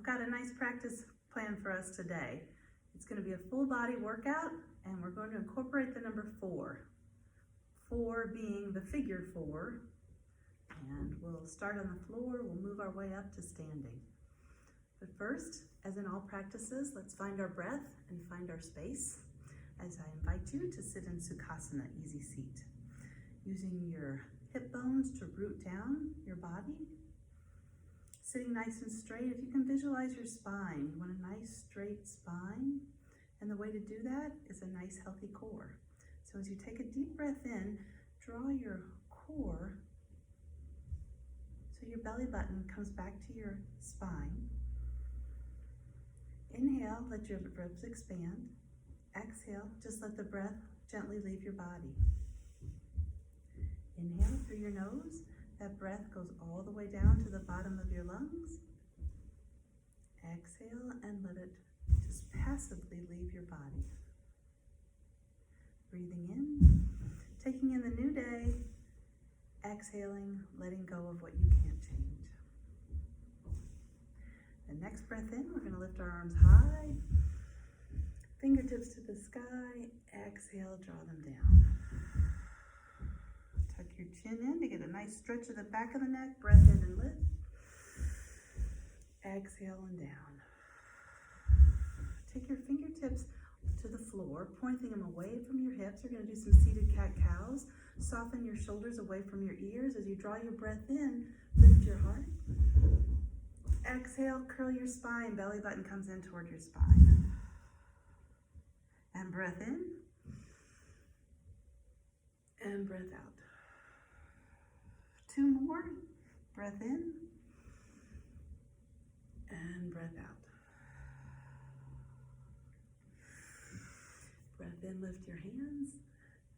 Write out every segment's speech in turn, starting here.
got a nice practice plan for us today. It's going to be a full body workout, and we're going to incorporate the number 4. 4 being the figure 4. And we'll start on the floor, we'll move our way up to standing. But first, as in all practices, let's find our breath and find our space as I invite you to sit in sukasana, easy seat. Using your hip bones to root down your body. Sitting nice and straight. If you can visualize your spine, you want a nice straight spine. And the way to do that is a nice healthy core. So as you take a deep breath in, draw your core so your belly button comes back to your spine. Inhale, let your ribs expand. Exhale, just let the breath gently leave your body. Inhale through your nose. That breath goes all the way down to the bottom of your lungs. Exhale and let it just passively leave your body. Breathing in, taking in the new day. Exhaling, letting go of what you can't change. The next breath in, we're going to lift our arms high. Fingertips to the sky. Exhale, draw them down. Tuck your chin in to get a nice stretch of the back of the neck. Breath in and lift. Exhale and down. Take your fingertips to the floor, pointing them away from your hips. We're going to do some seated cat-cows. Soften your shoulders away from your ears. As you draw your breath in, lift your heart. Exhale, curl your spine. Belly button comes in toward your spine. And breath in. And breath out. 2 more. Breath in. And breath out. Breath in, lift your hands.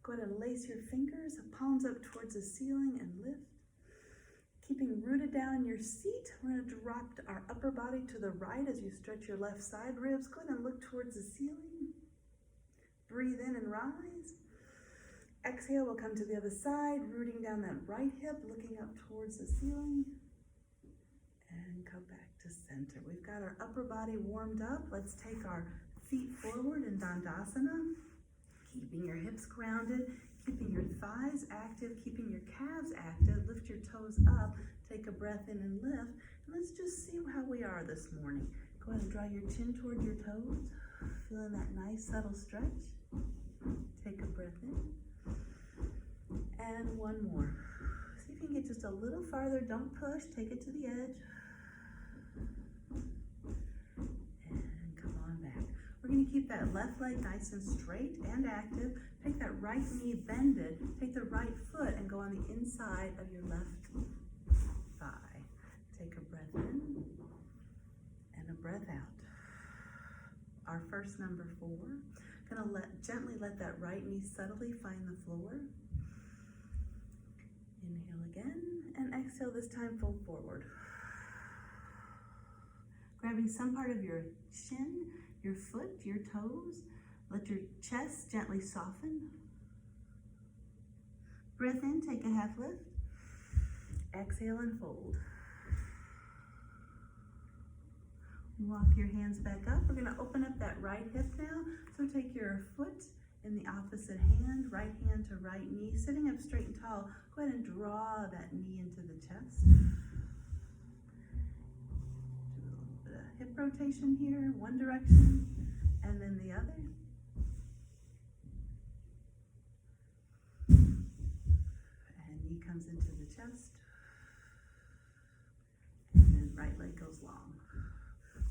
Go ahead and lace your fingers, palms up towards the ceiling and lift. Keeping rooted down in your seat, we're going to drop our upper body to the right as you stretch your left side ribs. Go ahead and look towards the ceiling. Breathe in and rise. Exhale, we'll come to the other side, rooting down that right hip, looking up towards the ceiling. And come back to center. We've got our upper body warmed up. Let's take our feet forward in Navasana. Keeping your hips grounded, keeping your thighs active, keeping your calves active. Lift your toes up, take a breath in and lift. And let's just see how we are this morning. Go ahead and draw your chin toward your toes. Feeling that nice subtle stretch. Take a breath in. And 1 more. See if you can get just a little farther. Don't push, take it to the edge. And come on back. We're going to keep that left leg nice and straight and active. Take that right knee bended. Take the right foot and go on the inside of your left thigh. Take a breath in and a breath out. Our first number 4. Going to gently let that right knee subtly find the floor. Inhale again and exhale, this time fold forward. Grabbing some part of your shin, your foot, your toes. Let your chest gently soften. Breath in, take a half lift. Exhale and fold. Walk your hands back up. We're going to open up that right hip now. So take your foot in the opposite hand, right hand to right knee. Sitting up straight and tall, go ahead and draw that knee into the chest. Do a little bit of hip rotation here, one direction, and then the other. And knee comes into the chest. And then right leg goes long.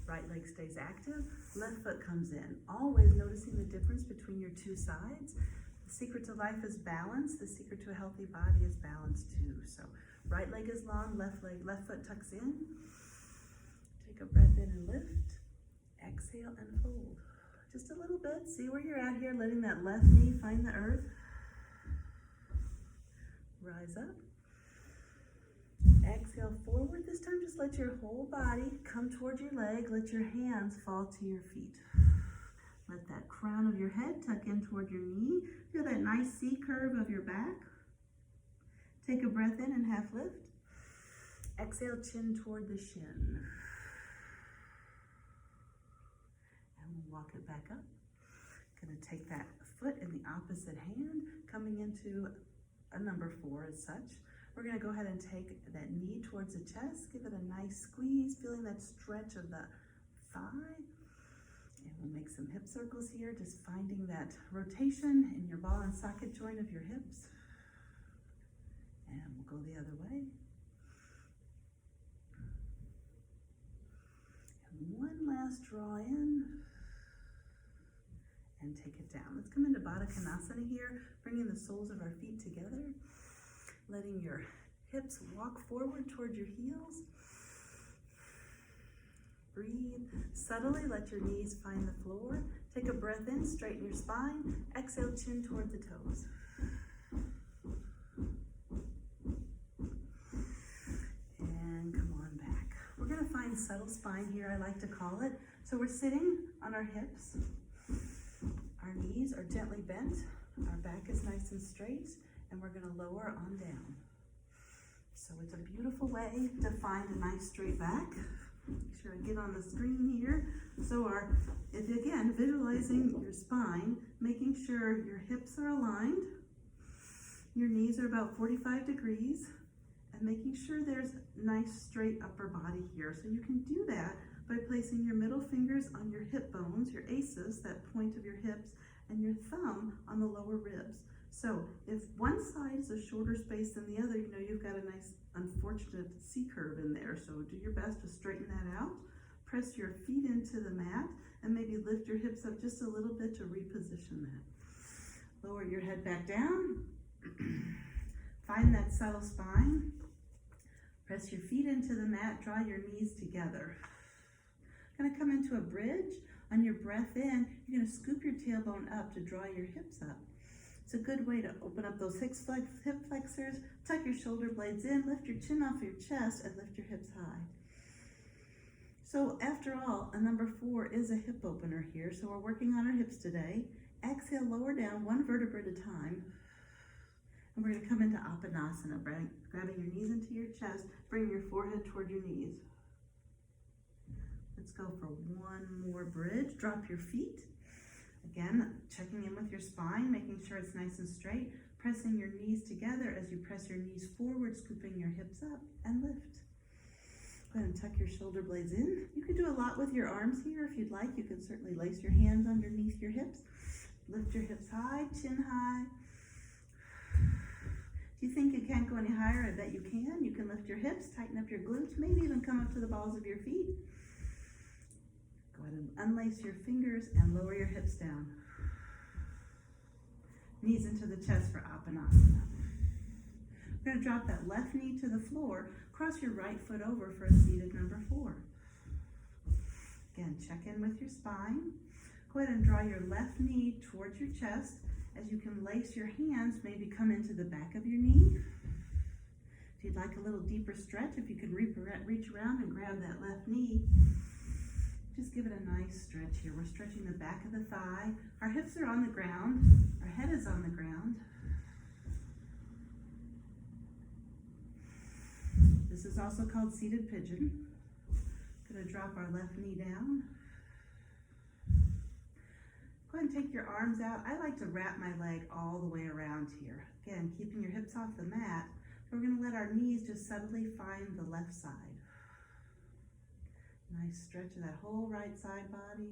Right leg stays active, left foot comes in. Always noticing the difference between your 2 sides. The secret to life is balance. The secret to a healthy body is balance too. So right leg is long, left foot tucks in. Take a breath in and lift. Exhale and fold. Just a little bit. See where you're at here, letting that left knee find the earth. Rise up. Exhale forward. This time just let your whole body come toward your leg. Let your hands fall to your feet. Let that crown of your head tuck in toward your knee. Feel that nice C curve of your back. Take a breath in and half lift. Exhale, chin toward the shin. walk it back up. Gonna take that foot in the opposite hand, coming into a number 4 as such. We're gonna go ahead and take that knee towards the chest, give it a nice squeeze, feeling that stretch of the thigh. And we'll make some hip circles here, just finding that rotation in your ball and socket joint of your hips. And we'll go the other way. And one last draw in. And take it down. Let's come into Opener Asanas here, bringing the soles of our feet together, letting your hips walk forward toward your heels. Breathe subtly, let your knees find the floor. Take a breath in, straighten your spine. Exhale, chin toward the toes. And come on back. We're gonna find subtle spine here, I like to call it. So we're sitting on our hips. Our knees are gently bent, our back is nice and straight, and we're gonna lower on down. So it's a beautiful way to find a nice straight back. Make sure I get on the screen here. So if again, visualizing your spine, making sure your hips are aligned, your knees are about 45 degrees, and making sure there's nice straight upper body here. So you can do that by placing your middle fingers on your hip bones, your aces, that point of your hips, and your thumb on the lower ribs. So if one side is a shorter space than the other, you know you've got a nice unfortunate C curve in there. So do your best to straighten that out. Press your feet into the mat and maybe lift your hips up just a little bit to reposition that. Lower your head back down. Find that subtle spine. Press your feet into the mat, draw your knees together. Gonna come into a bridge. On your breath in, you're gonna scoop your tailbone up to draw your hips up. It's a good way to open up those hip flexors, tuck your shoulder blades in, lift your chin off your chest, and lift your hips high. So after all, a number 4 is a hip opener here, so we're working on our hips today. Exhale, lower down, one vertebra at a time. And we're gonna come into Opener Asanas, grabbing your knees into your chest, bring your forehead toward your knees. Let's go for one more bridge. Drop your feet. Again, checking in with your spine, making sure it's nice and straight. Pressing your knees together as you press your knees forward, scooping your hips up, and lift. Go ahead and tuck your shoulder blades in. You can do a lot with your arms here if you'd like. You can certainly lace your hands underneath your hips. Lift your hips high, chin high. If you think you can't go any higher, I bet you can. You can lift your hips, tighten up your glutes, maybe even come up to the balls of your feet. Go ahead and unlace your fingers and lower your hips down. Knees into the chest for Opener Asanas. We're going to drop that left knee to the floor. Cross your right foot over for a seated number 4. Again, check in with your spine. Go ahead and draw your left knee towards your chest. As you can lace your hands, maybe come into the back of your knee. If you'd like a little deeper stretch, if you could reach around and grab that left knee. Just give it a nice stretch here. We're stretching the back of the thigh. Our hips are on the ground. Our head is on the ground. This is also called seated pigeon. Going to drop our left knee down. Go ahead and take your arms out. I like to wrap my leg all the way around here. Again, keeping your hips off the mat. We're going to let our knees just subtly find the left side. Nice stretch of that whole right side body.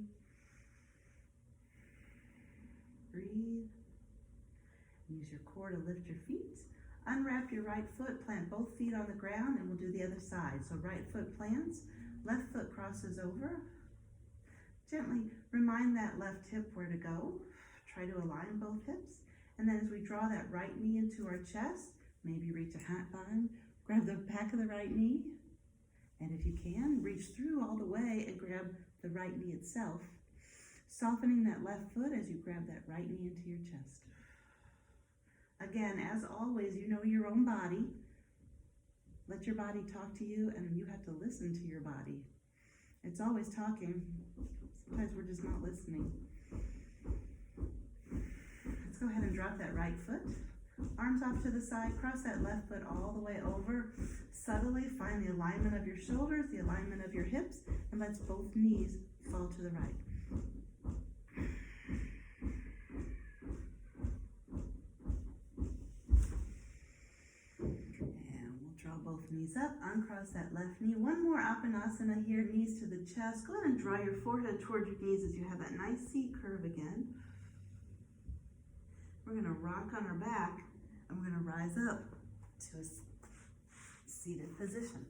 Breathe. Use your core to lift your feet. Unwrap your right foot, plant both feet on the ground, and we'll do the other side. So right foot plants, left foot crosses over. Gently remind that left hip where to go. Try to align both hips. And then as we draw that right knee into our chest, maybe reach a hat button, grab the back of the right knee. And if you can, reach through all the way and grab the right knee itself, softening that left foot as you grab that right knee into your chest. Again, as always, you know your own body. Let your body talk to you, and you have to listen to your body. It's always talking. Sometimes we're just not listening. Let's go ahead and drop that right foot. Arms off to the side, cross that left foot all the way over. Subtly find the alignment of your shoulders, the alignment of your hips, and let both knees fall to the right. knees up, uncross that left knee. One more Opener Asana here, knees to the chest. Go ahead and draw your forehead toward your knees as you have that nice C curve again. We're going to rock on our back, and we're going to rise up to a seated position.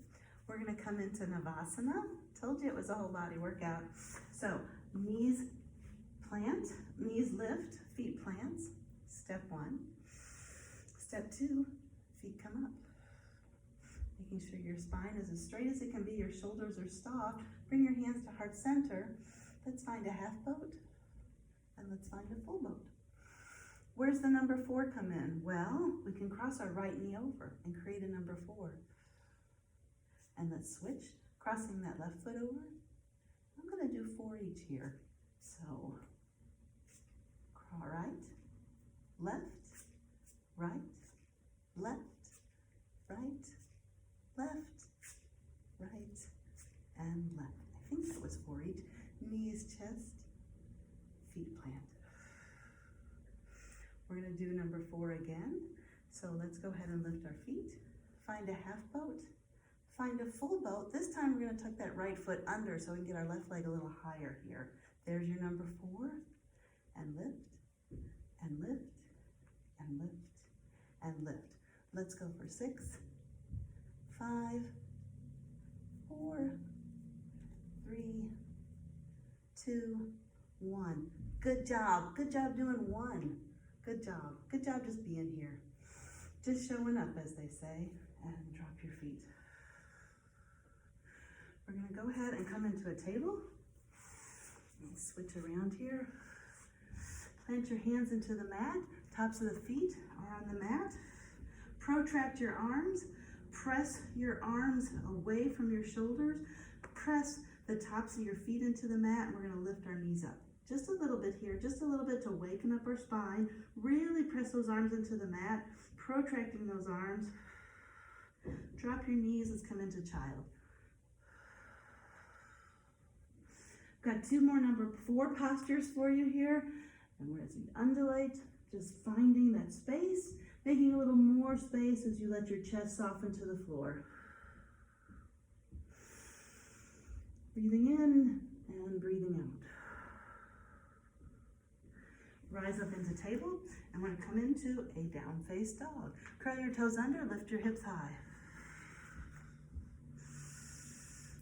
We're going to come into Navasana. Told you it was a whole body workout. So knees plant, knees lift, feet plants. Step 1. Step 2, feet come up. Making sure your spine is as straight as it can be, your shoulders are soft. Bring your hands to heart center. Let's find a half boat, and let's find a full boat. Where's the number 4 come in? Well, we can cross our right knee over and create a number 4. And let's switch, crossing that left foot over. I'm going to do 4 each here. So, right, left, right, left, right, left, right, and left. I think that was 4 each. Knees, chest, feet plant. We're going to do number 4 again. So let's go ahead and lift our feet. Find a half boat. Find a full boat. This time we're going to tuck that right foot under so we can get our left leg a little higher here. There's your number 4. And lift, and lift, and lift, and lift. Let's go for 6, 5, 4, 3, 2, 1. Good job. Good job doing 1. Good job. Good job just being here. Just showing up, as they say. And drop your feet. We're going to go ahead and come into a table. Switch around here. Plant your hands into the mat. Tops of the feet are on the mat. Protract your arms. Press your arms away from your shoulders. Press the tops of your feet into the mat, and we're going to lift our knees up. Just a little bit here, just a little bit to waken up our spine. Really press those arms into the mat, protracting those arms. Drop your knees, let's come into child. Got 2 more number 4 postures for you here. And we're as you undulate, just finding that space, making a little more space as you let your chest soften to the floor. Breathing in and breathing out. Rise up into table, and we're going to come into a down face dog. Curl your toes under, lift your hips high.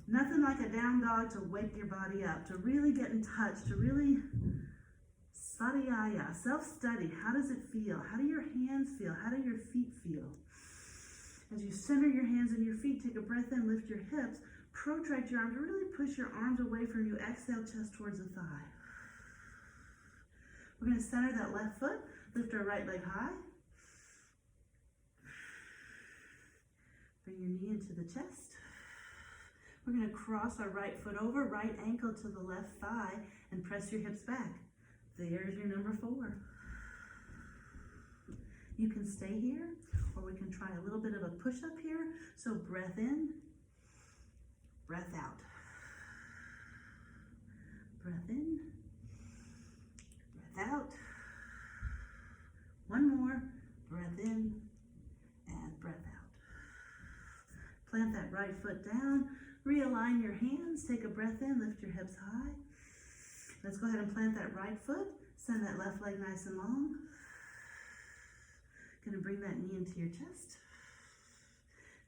Nothing like a down dog to wake your body up, to really get in touch, to really sadhyaya, self-study. How does it feel? How do your hands feel? How do your feet feel? As you center your hands and your feet, take a breath in, lift your hips, protract your arms, really push your arms away from you. Exhale, chest towards the thigh. We're going to center that left foot, lift our right leg high. Bring your knee into the chest. We're going to cross our right foot over, right ankle to the left thigh, and press your hips back. There's your number 4. You can stay here, or we can try a little bit of a push-up here. So breath in, breath out. Breath in, breath out. One more, breath in and breath out. Plant that right foot down, realign your hands, take a breath in, lift your hips high. Let's go ahead and plant that right foot, send that left leg nice and long. Gonna bring that knee into your chest.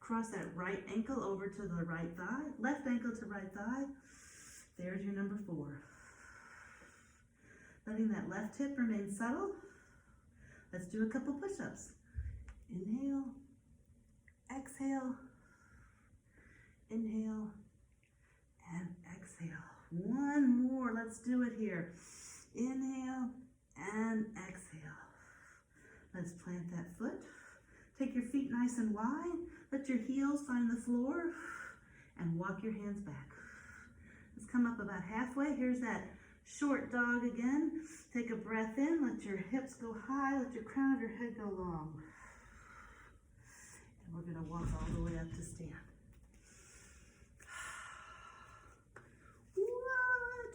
Cross that right ankle over to the right thigh, left ankle to right thigh. There's your number 4. Letting that left hip remain subtle. Let's do a couple push-ups. Inhale, exhale, inhale, and exhale. One more, let's do it here. Inhale and exhale. Let's plant that foot. Take your feet nice and wide. Let your heels find the floor and walk your hands back. Let's come up about halfway. Here's that short dog again. Take a breath in. Let your hips go high. Let your crown of your head go long. And we're going to walk all the way up to stand. What?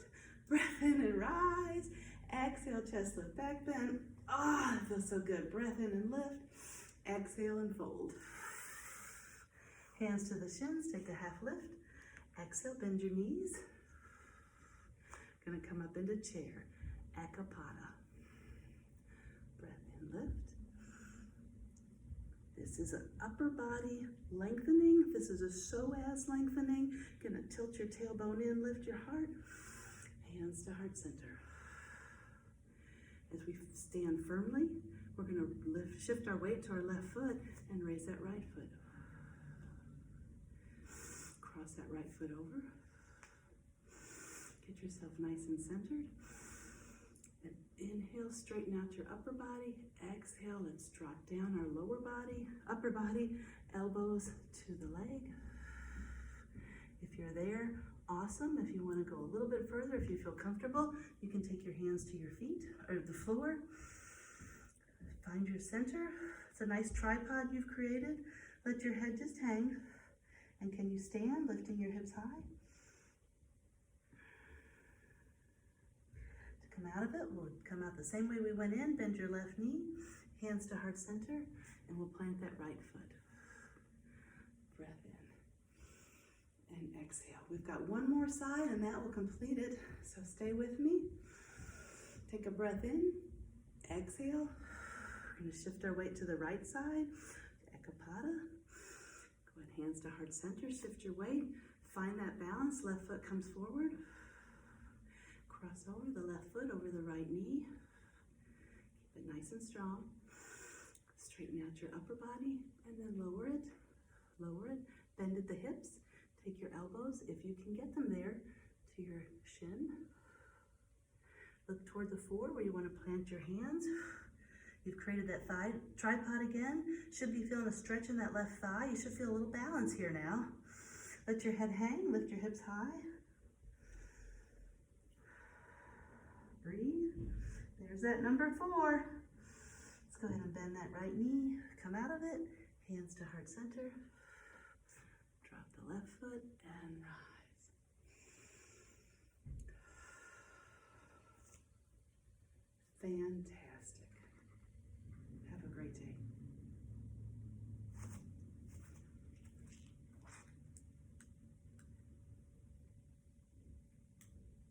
Breath in and rise. Exhale, chest lift, back bend. Ah, it feels so good. Breath in and lift. Exhale and fold. Hands to the shins, take a half lift. Exhale, bend your knees. Gonna come up into chair, Ekapada. Breath in, lift. This is an upper body lengthening. This is a psoas lengthening. Gonna tilt your tailbone in, lift your heart. Hands to heart center. As we stand firmly, we're gonna shift our weight to our left foot and raise that right foot. Cross that right foot over. Get yourself nice and centered. And inhale, straighten out your upper body. Exhale, let's drop down our lower body, upper body, elbows to the leg. If you're there, awesome. If you want to go a little bit further, if you feel comfortable, you can take your hands to your feet or the floor. Find your center. It's a nice tripod you've created. Let your head just hang. And can you stand, lifting your hips high? To come out of it, we'll come out the same way we went in. Bend your left knee, hands to heart center, and we'll plant that right foot. Breath in and exhale. We've got one more side and that will complete it. So stay with me. Take a breath in, exhale. We're gonna shift our weight to the right side, Ekapada. Go ahead, hands to heart center, shift your weight. Find that balance, left foot comes forward. Cross over the left foot over the right knee. Keep it nice and strong. Straighten out your upper body and then lower it. Lower it. Bend at the hips. Take your elbows, if you can get them there, to your shin. Look toward the floor where you want to plant your hands. You've created that thigh tripod again. Should be feeling a stretch in that left thigh. You should feel a little balance here now. Let your head hang, lift your hips high. Breathe. There's that number 4. Let's go ahead and bend that right knee. Come out of it. Hands to heart center. Drop the left foot and rise. Fantastic. Have a great day.